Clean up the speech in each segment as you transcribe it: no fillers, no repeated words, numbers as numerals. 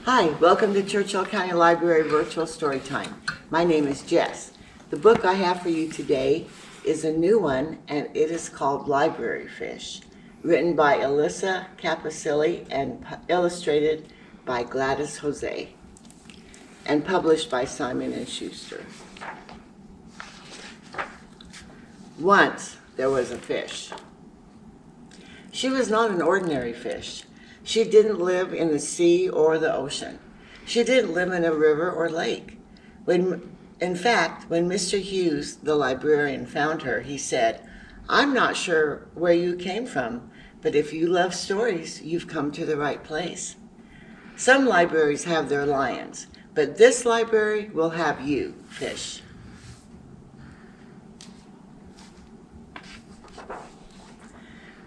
Hi, welcome to Churchill County Library Virtual Storytime. My name is Jess. The book I have for you today is a new one, and it is called Library Fish, written by Alyssa Capicilli and illustrated by Gladys Jose, and published by Simon & Schuster. Once there was a fish. She was not an ordinary fish. She didn't live in the sea or the ocean. She didn't live in a river or lake. In fact, when Mr. Hughes, the librarian, found her, he said, "I'm not sure where you came from, but if you love stories, you've come to the right place." Some libraries have their lions, but this library will have you, fish.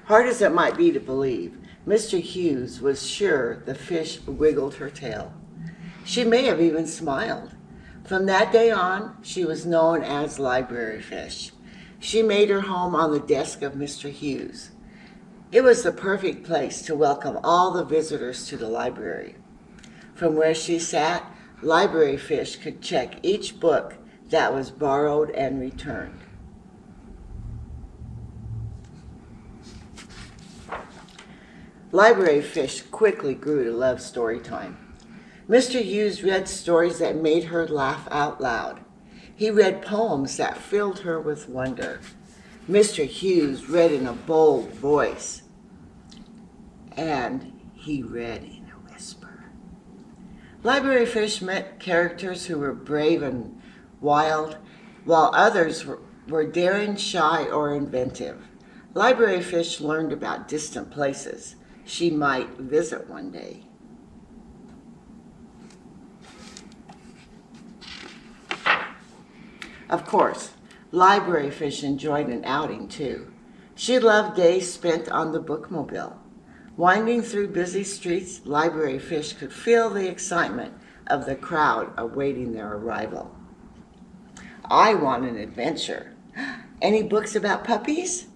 Hard as it might be to believe, Mr. Hughes was sure the fish wiggled her tail. She may have even smiled. From that day on, she was known as Library Fish. She made her home on the desk of Mr. Hughes. It was the perfect place to welcome all the visitors to the library. From where she sat, Library Fish could check each book that was borrowed and returned. Library Fish quickly grew to love story time. Mr. Hughes read stories that made her laugh out loud. He read poems that filled her with wonder. Mr. Hughes read in a bold voice, and he read in a whisper. Library Fish met characters who were brave and wild, while others were daring, shy, or inventive. Library Fish learned about distant places she might visit one day. Of course, Library Fish enjoyed an outing too. She loved days spent on the bookmobile. Winding through busy streets, Library Fish could feel the excitement of the crowd awaiting their arrival. I want an adventure. Any books about puppies?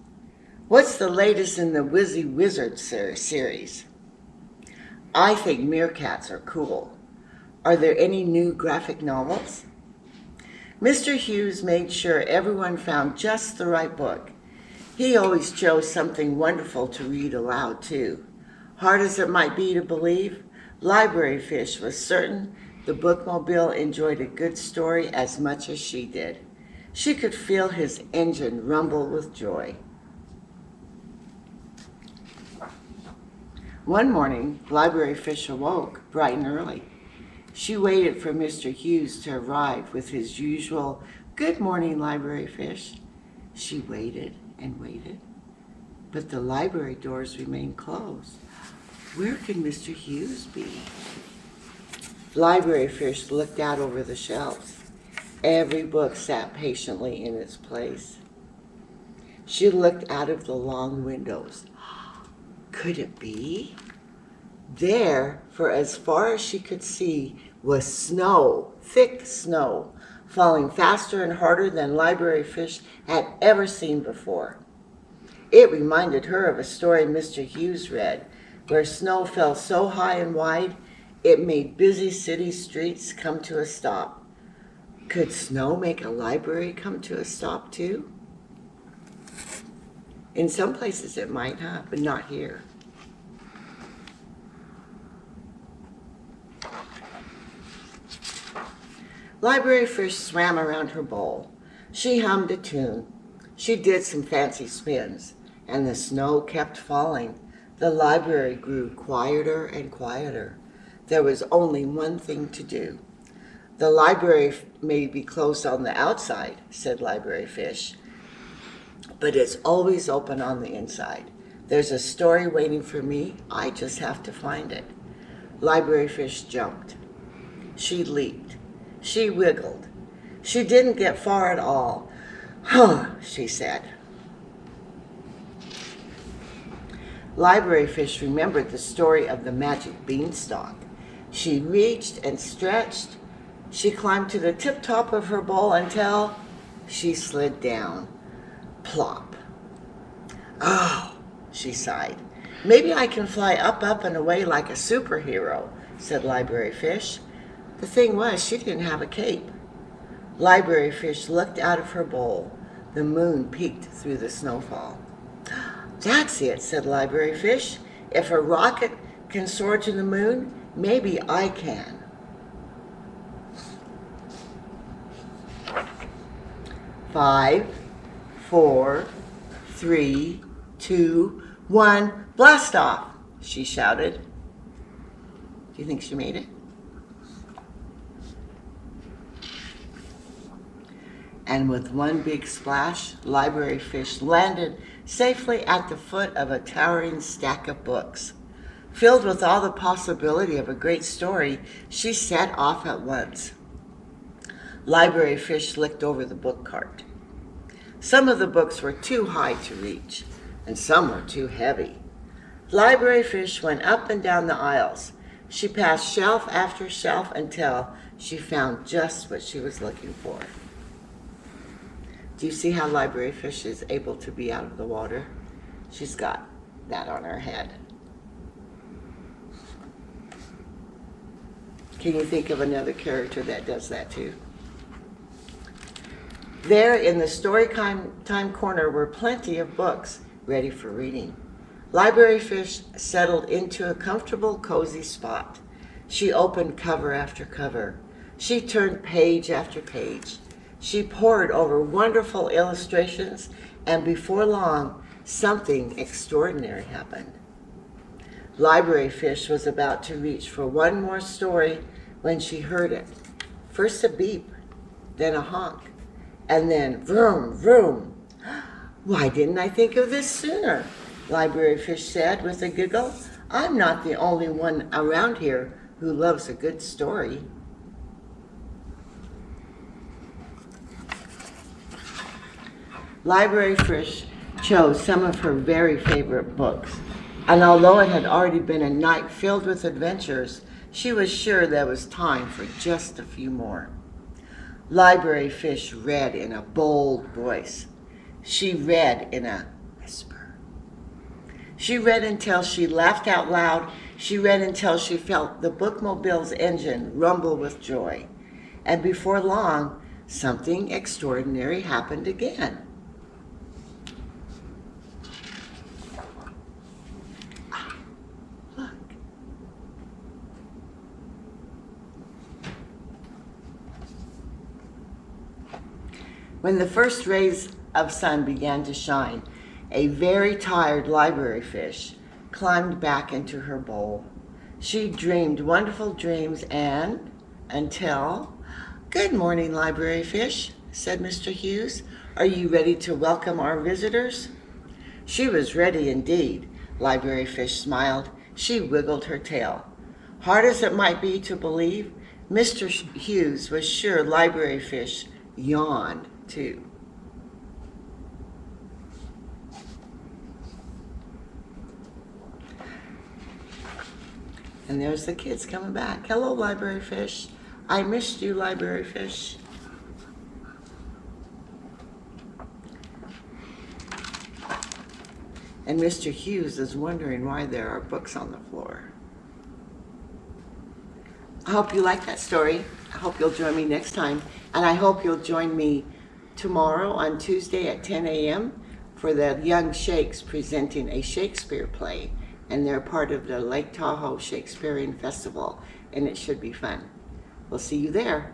What's the latest in the Wizzy Wizard series? I think meerkats are cool. Are there any new graphic novels? Mr. Hughes made sure everyone found just the right book. He always chose something wonderful to read aloud, too. Hard as it might be to believe, Library Fish was certain the bookmobile enjoyed a good story as much as she did. She could feel his engine rumble with joy. One morning, Library Fish awoke bright and early. She waited for Mr. Hughes to arrive with his usual, "Good morning, Library Fish." She waited and waited, but the library doors remained closed. Where could Mr. Hughes be? Library Fish looked out over the shelves. Every book sat patiently in its place. She looked out of the long windows. Could it be? There, for as far as she could see, was snow, thick snow, falling faster and harder than Library Fish had ever seen before. It reminded her of a story Mr. Hughes read, where snow fell so high and wide, it made busy city streets come to a stop. Could snow make a library come to a stop too? In some places it might, but not here. Library Fish swam around her bowl. She hummed a tune. She did some fancy spins, and the snow kept falling. The library grew quieter and quieter. There was only one thing to do. "The library may be closed on the outside," said Library Fish, "but it's always open on the inside. There's a story waiting for me. I just have to find it." Library Fish jumped. She leaped. She wiggled. She didn't get far at all. "Huh," she said. Library Fish remembered the story of the magic beanstalk. She reached and stretched. She climbed to the tip-top of her bowl until she slid down. Plop. "Oh," she sighed. "Maybe I can fly up, up, and away like a superhero. said Library Fish. The thing was, she didn't have a cape. Library Fish looked out of her bowl. The moon peeked through the snowfall. That's it, said Library Fish. If a rocket can soar to the moon, maybe I can. Five, 4, 3, 2, 1, blast off, she shouted. Do you think she made it? And with one big splash, Library Fish landed safely at the foot of a towering stack of books. Filled with all the possibility of a great story, she set off at once. Library Fish looked over the book cart. Some of the books were too high to reach, and some were too heavy. Library Fish went up and down the aisles. She passed shelf after shelf until she found just what she was looking for. Do you see how Library Fish is able to be out of the water? She's got that on her head. Can you think of another character that does that too? There in the story time corner were plenty of books ready for reading. Library Fish settled into a comfortable, cozy spot. She opened cover after cover. She turned page after page. She pored over wonderful illustrations, and before long, something extraordinary happened. Library Fish was about to reach for one more story when she heard it. First a beep, then a honk, and then vroom, vroom. Why didn't I think of this sooner? Library Fish said with a giggle. I'm not the only one around here who loves a good story. Library Fish chose some of her very favorite books, and although it had already been a night filled with adventures, she was sure there was time for just a few more. Library Fish read in a bold voice. She read in a whisper. She read until she laughed out loud. She read until she felt the bookmobile's engine rumble with joy. And before long, something extraordinary happened again. Look. When the first rays of sun began to shine, a very tired Library Fish climbed back into her bowl. She dreamed wonderful dreams and until... Good morning, Library Fish, said Mr. Hughes. Are you ready to welcome our visitors? She was ready indeed. Library Fish smiled. She wiggled her tail. Hard as it might be to believe, Mr. Hughes was sure Library Fish yawned too. And there's the kids coming back. Hello, Library Fish. I missed you, Library Fish. And Mr. Hughes is wondering why there are books on the floor. I hope you like that story. I hope you'll join me next time. And I hope you'll join me tomorrow on Tuesday at 10 a.m. for the Young Shakes presenting a Shakespeare play. And they're part of the Lake Tahoe Shakespearean Festival, and it should be fun. We'll see you there.